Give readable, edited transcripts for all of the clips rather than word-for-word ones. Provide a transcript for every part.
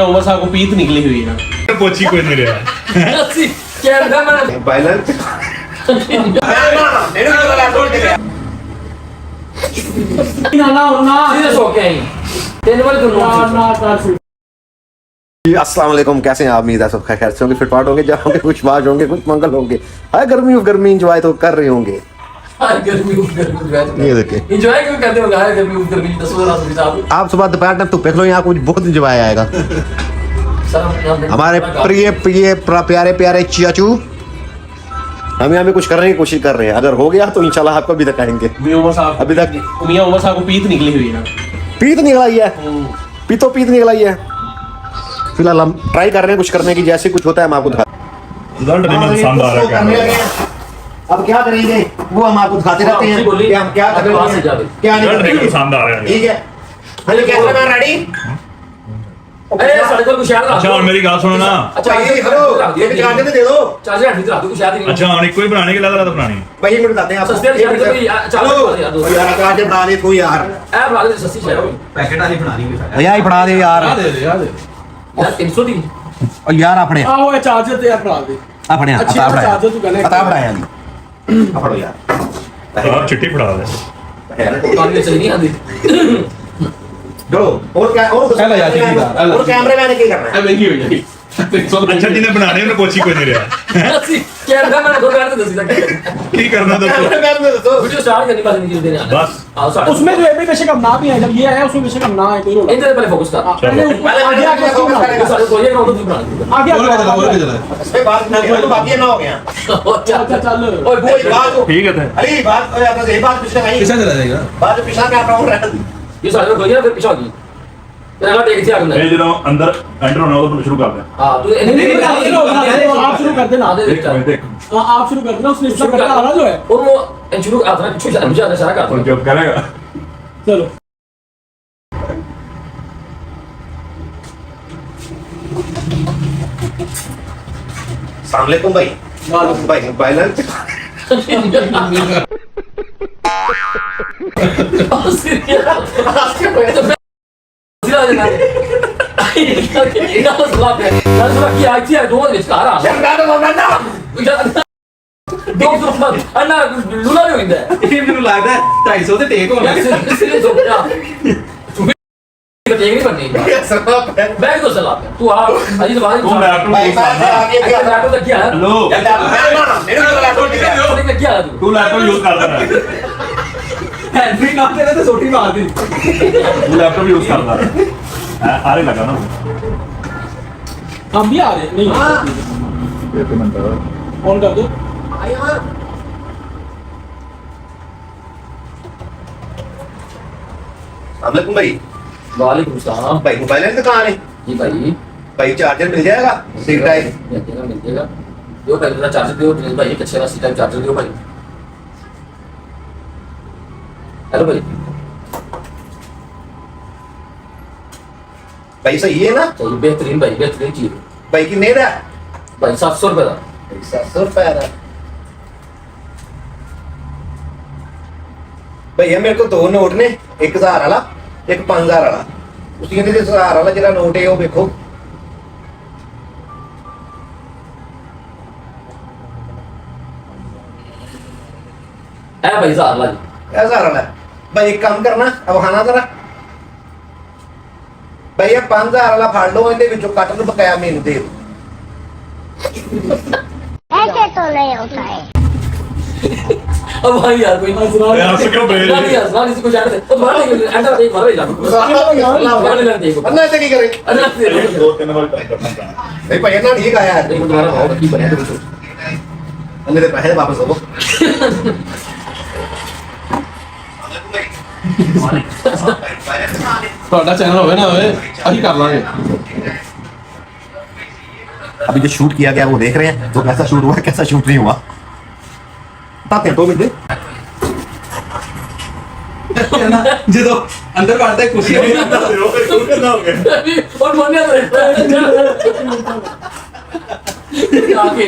उमर साहब को पीत निकली हुई है पोची कोई नहीं रहा अस्सलाम वालेकुम, कैसे हैं आप? उम्मीद है सब खैर से होंगे, फिटफाट होंगे, जहाँ होंगे, खुशबाज होंगे, कुछ मंगल होंगे। हाय गर्मी इंजॉय तो कर रहे होंगे। ये देखिए एंजॉय क्यों करते होंगे? हाय गर्मी 10,000 साहब आप सुबह दोपहर तक धूप लो, यहाँ कुछ बहुत इंजॉय आएगा। हमारे प्रिय प्रिय प्यारे प्यारे चाचू हम यहाँ पे कुछ करने की कोशिश कर रहे हैं। अगर हो गया तो इंशाल्लाह आपको अभी तक आएंगे। उमर साहब अभी तक मियां उमर साहब को पीत निकली हुई है। पीत निकलाई है, पीत निकलाई है। फिलहाल हम ट्राई कर रहे हैं कुछ करने की, जैसे कुछ होता है हम आपको दिखा। रिजल्ट नहीं मुझे पसंद आ रहा है। अब क्या करेंगे वो हम आपको दिखाते रहते हैं कि हम क्या कर रहे हैं, क्या नहीं कर रहे। पसंद आ रहा है। ठीक है, हेलो कैमरा मैन रेडी? अरे साढ़े को कुछ याद रहा। अच्छा और मेरी बात सुनो ना। अच्छा हेलो ये भी चार्जर दे दो। चार्जर हट रहा कुछ याद नहीं। अच्छा और कोई बनाने के लगा रहा था बनानी। भाई एक मिनट बताते हैं आपको। सस्ते चार्जर भाई चार्जर यार चार्जर बना दे तू यार। ए बना दे सस्ती चार्जर पैकेट वाली बनानी है भैया ही पढ़ा दे यार। यार 300 दी और यार अपने आओ ये चार्जर ते यार पड़ा दे। अपने अच्छी चार्जर तू कहने पता पढ़ाया नहीं। पढ़ो यार। आप चिट्ठी पढ़ा दे। पानी चली नहीं आती। दो और क्या और चलो यार, ठीक है। और कैमरे मैन ने क्या करना है? महंगी हो जाएगी। अच्छा जिन्हें बनाने में पोची कोई नहीं रहा। कैमरा मैन को कर दे दसी तक की करना तो कैमरे मैन ने दो। वीडियो स्टार्ट करने पास नहीं देने बस आओ साढ़े उसमें जो है बेशक हम ना भी है, जब ये आया उसमें बेशक हम ना है कोई रोल। इधर पहले फोकस कर पहले आगे आगे फोकस करेगा। साढ़े को ये नोट बना दे आगे आगे इसमें बात ना करो तो बाकी ना हो गया। अच्छा चल चल ओए कोई बात ठीक है थे। अली बात और आपका सही बात पिछले नहीं चला जाएगा। बात पिछला क्या प्रॉब्लम रहा? ये साढ़े को ये फिर पीछे आ गई तेरा टेक से आ गया मैं जरा अंदर एंटर होना होगा तो शुरू कर दे। हां तू आप शुरू कर देना। देख देख आप शुरू कर देना, उसने शुरू करना आ रहा जो है। और वो शुरू आता है पीछे जा सारा कर और जब करेगा चलो अस्सलाम वालेकुम भाई। भाई बैलेंस लूला भी होता है ਇਹ ਮੈਨੂੰ ਲੱਗਦਾ 250 ਤੇ ਟੇਕ ਹੋਣਾ। टेक नहीं बननी बैग तो चला तू आ अजी तो बाहर तू लैपटॉप भाई यूज मैं करना। आगे क्या लैपटॉप तक क्या है हेलो मेरे को लैपटॉप दिखा। तू क्या है तू लैपटॉप यूज करता है। ਹੈਂਡਰੀ ਨਾ ਤੇਰੇ ਤੇ ਸੋਟੀ ਮਾਰ ਦੀ। तू लैपटॉप यूज करता है। आरे लगा ना हम भी आ रहे नहीं ऑन कर दो। अस्सलाम वालेकुम भाई। वालेकुम सलाम भाई मोबाइल है कहाँ है? जी भाई भाई चार्जर मिल जाएगा? सीट टाइप मिल जाएगा दो भाई मेरा चार्जर दो प्लीज भाई एक अच्छा सी टाइप चार्जर दो भाई हेलो भाई भाई सही है ना? चाहिए बेहतरीन भाई बेहतरीन चीज भाई की नहीं रहा भाई 700 रुपए का 700 रुपया रहा। भैया मेरे को दो नोट ने, 1000 वाला एक 5000 वाला। उसी के 1000 वाला जरा नोट है वो देखो। है भाई जार ला 1000 वाला भाई एक काम करना अब खाना जरा भैया 5000 वाला फाड़ लो, ਇਹਦੇ ਵਿੱਚੋਂ ਕੱਟ ਨੂੰ ਬਕਾਇਆ ਮੈਨੂੰ ਦੇ ਦਿਓ। ऐसे तो नहीं होता है। अब भाई यार कोई यार से क्यों बेल नहीं यार ना किसी को जाने दे तो मार दे एंटर एक मार ले अन्ना ऐसे की करे अरे दो तीन बार ट्राई करना चाहता हूं। भाई भैया ना ठीक आया है। एक दोबारा भाव की बने तो अन्ने दे पैसे वापस दो। ਤੁਹਾਡਾ ਚੈਨਲ ਹੋਵੇ ਨਾ ਹੋਵੇ ਅਸੀਂ ਕਰ ਲਾਂਗੇ। अभी जो शूट किया गया वो देख रहे हैं तो कैसा शूट हुआ कैसा शूट नहीं हुआ बताते हैं 2 मिनट ਜਦੋਂ ਅੰਦਰ ਵੜਦਾ ਖੁਸ਼ੀ ਹੋਈ करना हो गया। और मान्य आके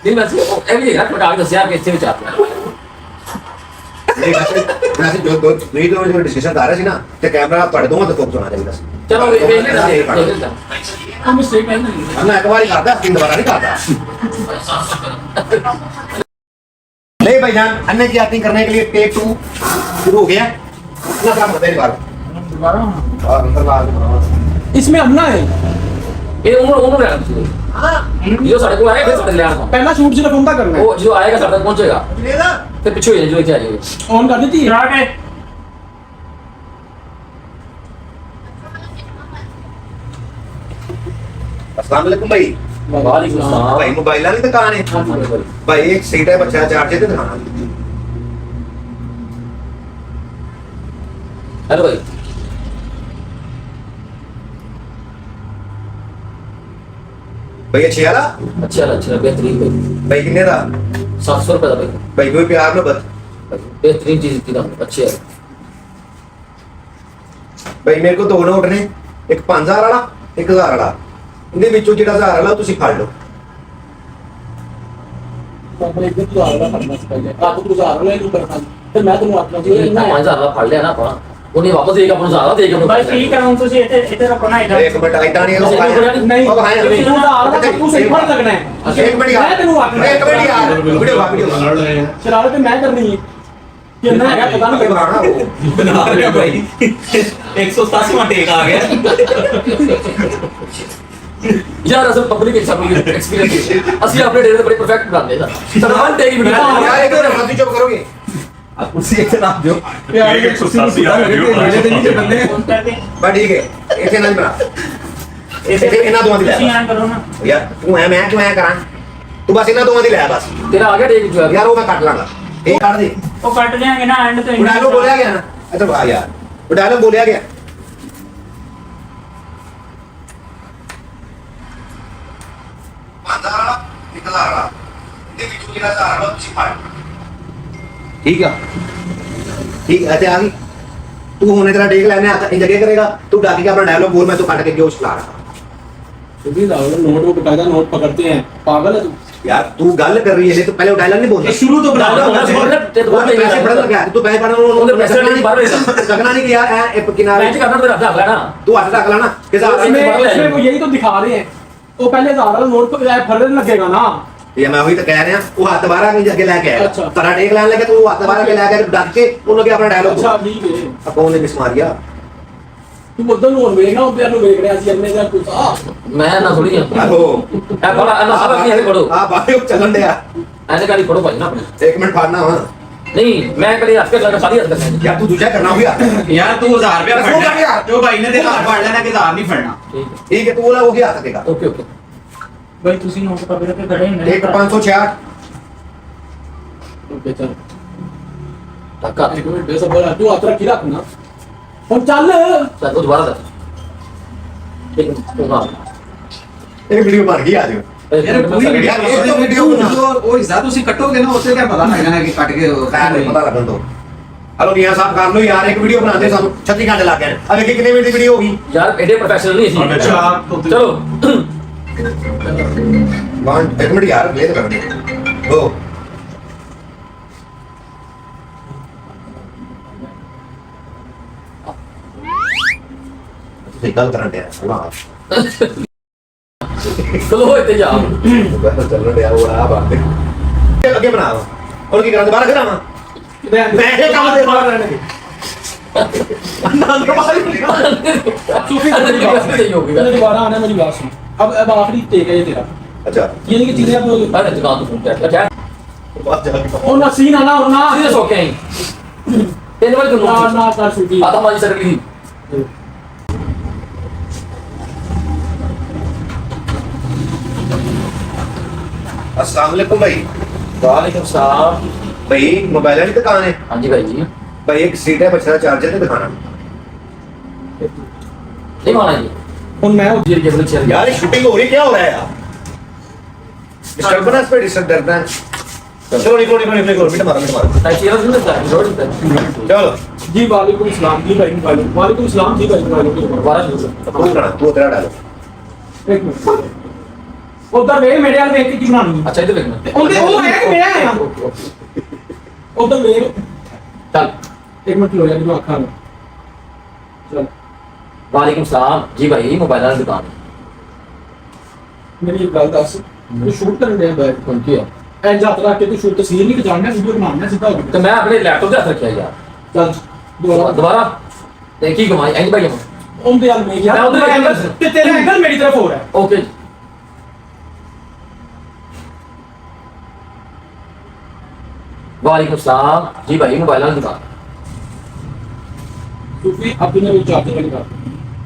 नहीं बस एवरी यार पटा के दस यार के अच्छे विचार ਨਹੀਂ ਵੈਸੇ ਜੋ ਤੁਸੀਂ ਦੋਵੇਂ ਡਿਸਕਸ਼ਨ ਕਰ ਰਹੇ ਸੀ ਨਾ ਤੇ ਕੈਮਰਾ ਤੁਹਾਡੇ ਦੋਵਾਂ ਤੇ ਫੋਕਸ ਹੋਣਾ ਚਾਹੀਦਾ ਸੀ चलो देख लेना देख लेना हम मिस्टेक नहीं ਮੈਂ ਇੱਕ ਵਾਰੀ ਕਰਦਾ ਤਿੰਨ ਦੁਬਾਰਾ ਨਹੀਂ ਕਰਦਾ नहीं भाईजान अन्य की एक्टिंग करने के लिए टेक 2 शुरू हो गया अपना काम करते हैं बार और अंदर बाहर इसमें अन्ना है ये उम्र उम्र है हां जो साढ़े को आएगा फिर साढ़े ले आना पहला शूट सिर्फ उनका करना है वो जो आएगा साढ़े तक पहुंचेगा लेना फिर पीछे हो जाए जो इधर आ जाएगा ऑन कर देती है अस्सलाम वालेकुम भाई वालेकुम सलाम भाई मोबाइल वाली दुकान है भाई एक सीट है बच्चा चार्ज है दिखाना हेलो भाई भाई अच्छे वाला अच्छा बेहतरीन भाई भाई कितने दा 700 रुपए का भाई भाई कोई प्यार में बत बेहतरीन चीज थी ना अच्छी है भाई मेरे को दो नोट ने एक 5000 वाला एक 1000 वाला ਇਹਦੇ ਵਿੱਚੋਂ ਜਿਹੜਾ 1000 ਵਾਲਾ ਤੁਸੀਂ ਫੜ ਲਓ मैं एक दिन तो आ रहा करना से पहले आप तो गुजार ले नहीं करता फिर मैं तुम्हें आखना चाहिए इतना 5000 ਦਾ ਫੜ ਲਿਆ ਨਾ ਆਪਾਂ ਉਹਨੇ ਵਾਪਸ ਦੇਗਾ ਆਪਾਂ ਨੂੰ ਜ਼ਿਆਦਾ ਦੇਗਾ ਬਸ ਠੀਕ ਹੈ ਹੁਣ ਤੁਸੀਂ ਇੱਥੇ ਰੱਖੋ ਨਾ ਇੱਧਰ ਇੱਕ ਮਿੰਟ ਆਇਤਾ ਨਹੀਂ नहीं ਉਹ ਖਾਇਆ तू गुजार रहा तू सही फड़ लगना है ਇੱਕ ਮਿੰਟ ਯਾਰ मैं तेनू आखना ਇੱਕ ਮਿੰਟ ਯਾਰ ਵੀਡੀਓ ਵੀਡੀਓ शरारत मैं करनी है कि ना है पता नहीं ਬਣਾਣਾ ਉਹ बना रहे भाई 187वां टेक आ गया ਯਾਰ ਅਸਲ ਪਬਲਿਕ ਐਕਸਪੀਰੀਅੰਸ ਅਸੀਂ ਆਪਣੇ ਡੇਰੇ ਤੇ ਬੜੇ ਪਰਫੈਕਟ ਬਣਾਉਂਦੇ ਨਾ ਸਾਡਾ ਵਨ ਟੇਕ ਵੀ ਯਾਰ ਇੱਕ ਮਿੰਟ ਮਤ ਚੁੱਪ ਕਰੋਗੇ कुर्सी एक नाम दो यार ये 187 आ रही है ਫੋਨ ਕਰਕੇ ਬਸ ਠੀਕ ਹੈ ਇੱਥੇ ਨਾ ਬਣਾ ਇੱਥੇ ਇਹਨਾਂ ਦੋਵਾਂ ਦੀ ਲੈ ਤੁਸੀਂ ਐਂ ਕਰੋ ਨਾ ਯਾਰ ਤੂੰ ਐ ਮੈਂ ਕਿਉਂ ਐ ਕਰਾਂ ਤੂੰ ਬਸ ਇਹਨਾਂ ਦੋਵਾਂ ਦੀ ਲੈ ਬਸ ਤੇਰਾ ਆ ਗਿਆ ਟੇਕ ਜੋ ਯਾਰ ਉਹ ਮੈਂ ਕੱਟ ਲਾਂਗਾ ਇਹ ਕੱਢ ਦੇ ਉਹ ਕੱਟ ਦਿਆਂਗੇ ਨਾ ਐਂਡ ਤੇ ਉਹ ਡਾਇਲੋਗ ਬੋਲਿਆ ਗਿਆ ਨਾ ਅੱਛਾ ਵਾਹ ਯਾਰ ਉਹ ਡਾਇਲੋਗ ਬੋਲਿਆ ਗਿਆ ठीक है ठीक है आ गई तू होने तेरा टेक लेने आता जगह करेगा तू डाके अपना डायलॉग बोल मैं तो काट के जोश ला रहा भी नोट वो बकायदा नोट पकड़ते हैं पागल है तू यार तू गल कर रही है तो पहले डायलॉग नहीं बोलता शुरू तो बना डायलॉग बोलना छोड़ दे, वो तो पैसे पढ़ लगा तू पैसे पढ़ ਉਹਦੇ ਪੈਸੇ ਨਹੀਂ ਭਰ ਰਿਹਾ लगना नहीं कि यार ए किनारे ਮੈਂ ਕਰਨਾ ਤੇਰਾ ਹੱਥ ਲੈਣਾ तू हाथ रख लेना के साथ इसमें वो यही तो दिखा रहे हैं वो पहले 1000 नोट पर फर्क लगेगा ना ये मैं वही तो कह रहा हूं वो हाथ बाहर आके जगह लेके आया अच्छा। तेरा टेक लाने लगे तू हाथ बाहर आके लेके डक के उन लोग अपना डायलॉग अच्छा ठीक है अब कौन ने मिस मार गया तू उधर नोट देखना उधर नु देख रहा सी अन्ने जा कुछ आ ਮੈਂ ਨਾ ਥੋੜੀ ਆ हेलो ਇਹ ਬੜਾ ਨਾ ਸਭ ਆਪਣੀ ਹਲੇ ਪੜੋ आप आगे चलन दे ਐਸੇ ਕਾਲੀ ਪੜੋ ਭਾਈ ਨਾ ਆਪਣੇ एक मिनट फाड़ना हां ਨਹੀਂ ਮੈਂ ਕਦੇ ਹੱਥ ਕਰ ਸਾਰੀ ਹੱਥ ਕਰਨਾ यार तू दूसरा करना होगा यार तू 1000 रुपया दस फड़ना हो गया। जो भाई ने दे 1000 फड़ लेना कि 1000 नहीं फड़ना ਠੀਕ ठीक है तू बोला वो क्या हाथ देगा ਓਕੇ ਓਕੇ ਬਈ ਤੁਸੀਂ ਨੋਟ ਪਕੜ ਕੇ ਖੜੇ ਹੁੰਦੇ एक 566 ओके चल ਟੱਕਾ एक मिनट बे सब तू हाथ रख रखना ਹੁਣ ਚੱਲ ਚੱਲ ਉਹ ਦੁਬਾਰਾ ਦੱਸ ਠੀਕ ਹੈ ਨਾ एक वीडियो बन गई आ जाओ यार पूरी यार, वीडियो एक तो वीडियो बना। वो हिस्सा तुसी कटोगे ना उससे क्या पता लगना है कि कट के पता लगन दो हेलो मियां साहब कर लो यार एक वीडियो बनाते सानू 36 घंटे लग गए अब कितने मिनट की वीडियो होगी ਯਾਰ ਐਡੇ ਪ੍ਰੋਫੈਸ਼ਨਲ ਨਹੀਂ ਅਸੀਂ ਚਲੋ वन एक मिनट यार ले तो करने ओ ठीक गल करन दे वाह ਚਲੋ ਇੱਥੇ ਜਾ चल रहा है वो आ बात आगे बना और की करा दोबारा फिर आवा मैं ये काम दे बाहर रहने सूफी अंदर की बस नहीं होगी दोबारा आना मेरी बात सुन अब आखिरी टेक है ये तेरा अच्छा ये नहीं कि चीजें अब अरे दुकान तो फोन कर क्या बात जाके ਉਹ ਨਾ ਸੀਨ ਆਣਾ ਉਹ ਨਾ सीधे सो के आई तीन बार ਨਾ क्यों ਨਾ ਕਰ ਸੁਕੀ आधा माजी सर ली अस्सलाम वालेकुम भाई वालेकुम सलाम भाई मोबाइल की दुकान है हाँ जी भाई जी भाई एक सीट है बच्चा चार्जर ते दिखाना नहीं माना जी ਹੁਣ मैं जी जैसे चल यार ये शूटिंग हो रही क्या हो रहा है यार डिस्टर्बेंस पे डिस्टर्ब करता है चलो निकलो निकलो निकलो मिनट मारो टाइप चेयर नहीं मिलता है रोड पे चलो जी वालेकुम सलाम जी भाई वालेकुम सलाम जी भाई वालेकुम दोबारा शुरू तू करना तू तेरा डालो एक मिनट उधर वे मेरे वाल देख के की बनानी अच्छा इधर देखना ਉਹਦੇ ਉਹ ਹੈ ਕਿ ਮੈਂ ਆਇਆ ओके ओके ਉਧਰ ਵੇ चल एक मिनट लो यार जो आखा में चल वालेकुम सलाम जी भाई मोबाइल की दुकान मेरी एक गल दस तू शूट करने दे बैठ कौन की है ਐਂ ਜਾਤਰਾ ਕੇ ਤੂੰ ਸ਼ੂਟ ਤਸਵੀਰ ਨਹੀਂ ਖਿਚਾਉਣਾ ਵੀਡੀਓ ਬਣਾਉਣਾ ਸਿੱਧਾ ਹੋ तो मैं अपने लैपटॉप से हाथ रखा यार ਚੱਲ ਦੁਬਾਰਾ दोबारा देखी कमाई एंड भाई ਉਹਦੇ ਹਾਲ ਮੈਂ ਯਾਰ ਮੈਂ ਉਹਦੇ ਉਹਦਾ angle angle ਤੇ ਤੇਰਾ ਐਂਗਲ ਮੇਰੀ ਤਰਫ ਹੋ ਰਿਹਾ ਹੈ ओके वालेकुम सलाम जी भाई मोबाइल की दुकान तूफी अब तूने वो चार्जर वाली बात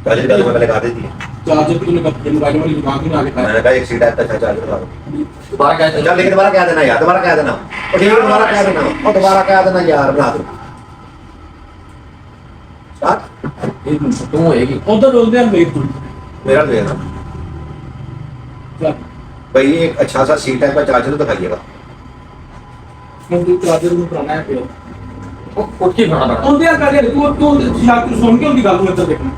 चार्जर का तो मैं लगा देती है चार्जर तूने कब मोबाइल वाली दुकान में आके मैंने कहा एक सीट है अच्छा चार्जर लगा दो दोबारा क्या चल लेकिन दोबारा क्या देना यार दोबारा क्या देना और ठीक है दोबारा क्या देना और दोबारा क्या देना यार बना दो स्टार्ट एक मिनट तू होएगी उधर बोलते हैं वेट तू मेरा ले ना चल भाई एक अच्छा सा सीट है पर चार्जर तो दिखाइएगा मैं तू चार्जर में पुराना है पे उठ के खाना पड़ा ਉਹਦੇ ਹਾਲ ਕਰ ਤੂੰ ਤੂੰ ਯਾਰ ਤੂੰ ਸੁਣ ਕੇ ਉਹਦੀ ਗੱਲ ਨੂੰ ਇੱਧਰ ਦੇਖਣਾ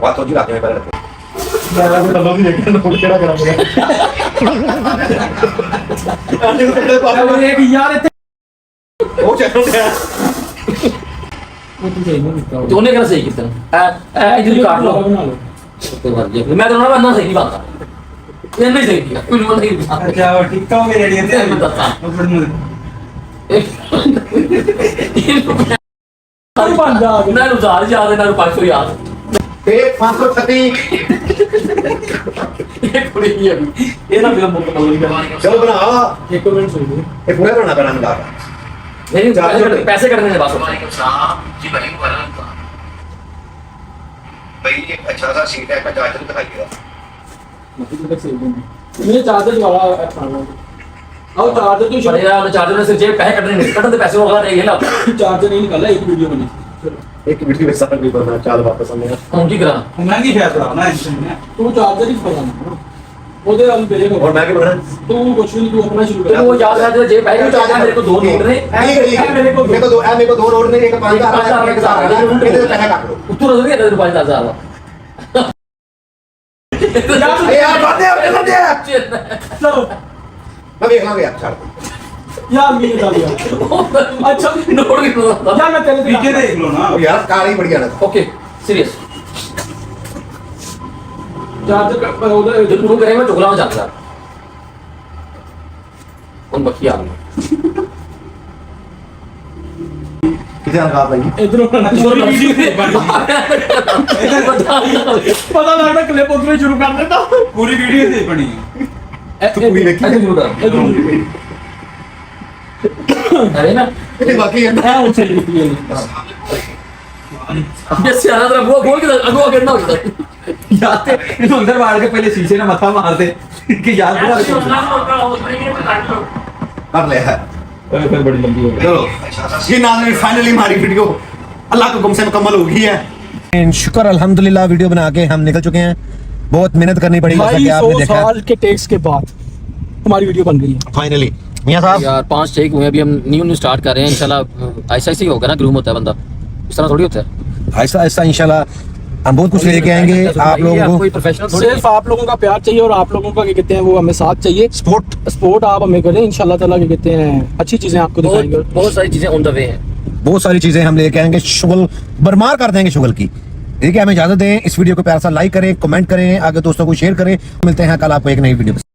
बात तो जी रात में पहले रखो ਮੈਂ ਤਾਂ ਲੱਭਾ ਵੀ ਦੇਖਿਆ ਨੋਟ ਕਿਹੜਾ ਕਰਾਂਗੇ ਅਰੇ ਇੱਕ ਯਾਰ ਇੱਥੇ वो चल गया ਉਹ ਤੂੰ ਸਹੀ ਨਹੀਂ ਕੀਤਾ तो उन्हें कहना सही कितना इधर ही काट लो ਬਣਾ ਲਓ तो मर गया मैं तो ना बनना सही नहीं बनता ये नहीं सही किया कुछ नहीं बनता ਅੱਛਾ ਠੀਕ ਹੋ ਗਏ ਰੈਡੀ मैं बताता ਤੂੰ ਬਣ ਜਾ ना उधार याद है ना 500 याद एक 536 ये कुड़ी ही अभी ਇਹ ਨਾ ਮੇਰਾ ਮੁੱਕ ਕਰ चलो बना ਇੱਕ ਮਿੰਟ ਸੁਣ ਲੈ ये पूरा बनाना पैना मिला नहीं चार्जर पैसे करने के बाद जी भाई भाई एक अच्छा सा सीट है पर चार्जर दिखाइएगा ਮੇਰੇ ਚਾਰਜਰ ਵਾਲਾ ਖਾਣਾ ਆਓ ਚਾਰਜਰ ਤੋਂ पर यार चार्जर में से जेब पैसे कटने नहीं कटने पैसे होगा नहीं है ना ਚਾਰਜਰ ਨਹੀਂ ਨਿਕਾਲਾ ਇੱਕ ਵੀਡੀਓ ਬਣੀ एक वीडियो में सारा नहीं करना चाल वापस आने हम की करा ਮੈਂ ਕੀ ਫੈਸਲਾ ਨਾ ਇਸ ਨੇ ਤੂੰ ਚਾਰਜਰ ਹੀ ਪਤਾ ਉਹਦੇ ਨਾਲ ਮੇਰੇ और ਕੋਲ मैं क्या करना ਤੂੰ कुछ नहीं तू अपना शुरू तो कर वो याद है जेब पैसे चार्जर मेरे को दो नोट ने मेरे को दो रोड ने एक 5000 एक 1000 कितने पैसे काट लो उत्तर नहीं है 5000 यार बात है चलो मैं देख लांगे यार छोड़ यार मेरे डाल यार अच्छा नोट की तो यार मैं तेरे ਵੀਡੀਓ ਦੇਖ ਲਓ ਨਾ यार कार ही बढ़िया ना ओके सीरियस चार्जर का उधर जो तू करेगा चुगला में जाता उन बखिया कितने लगा भाई इधर पूरी वीडियो से पता लगता क्लिप उधर शुरू कर देता ਪੂਰੀ ਵੀਡੀਓ ਤੇ ਬਣੀ ਹੈ तू पूरी देखी ऐसे शुरू कर अरे ना कितने बाकी है है उसे लिखी है ये सियाना तरह वो बोल के अगवा करना होता है ਯਾਰ ਤੇ ਇਹਨੂੰ ਅੰਦਰ ਵਾੜ ਕੇ ਪਹਿਲੇ ਸ਼ੀਸ਼ੇ ਨਾਲ ਮੱਥਾ ਮਾਰਦੇ ਕਿ ਯਾਰ ਬਣਾ कर ले है ਫਿਰ ਬੜੀ ਲੰਬੀ ਹੋ चलो ये नाज़रीन फाइनली हमारी वीडियो अल्लाह के हुक्म से मुकम्मल हो गई है शुक्र अल्हम्दुलिल्लाह वीडियो बना के हम निकल चुके हैं बहुत मेहनत करनी पड़ी जैसा कि आपने 250 देखा साल के टेक्स के बाद हमारी वीडियो बन गई है फाइनली मियां साहब यार 5 टेक हुए अभी हम न्यू स्टार्ट कर रहे हैं इंशाल्लाह ऐसा ही होगा ना ग्रूम होता है बंदा इस तरह थोड़ी होता है ऐसा ऐसा इंशाल्लाह हम बहुत कुछ लेके आएंगे आप लोगों को कोई प्रोफेशनल थोड़ी सिर्फ आप लोगों का प्यार चाहिए और आप लोगों का क्या कहते हैं वो हमें साथ चाहिए स्पोर्ट सपोर्ट आप हमें करें इंशाल्लाह ताला क्या कहते हैं अच्छी चीजें आपको दिखाएंगे बहुत बहुत सारी चीजें ऑन द वे हैं बहुत सारी चीजें हम लेके आएंगे शुगल बरमार कर देंगे शुगल की ठीक है हमें इजाजत दें इस वीडियो को प्यार सा लाइक करें कमेंट करें आगे दोस्तों को शेयर करें मिलते हैं कल आपको एक नई वीडियो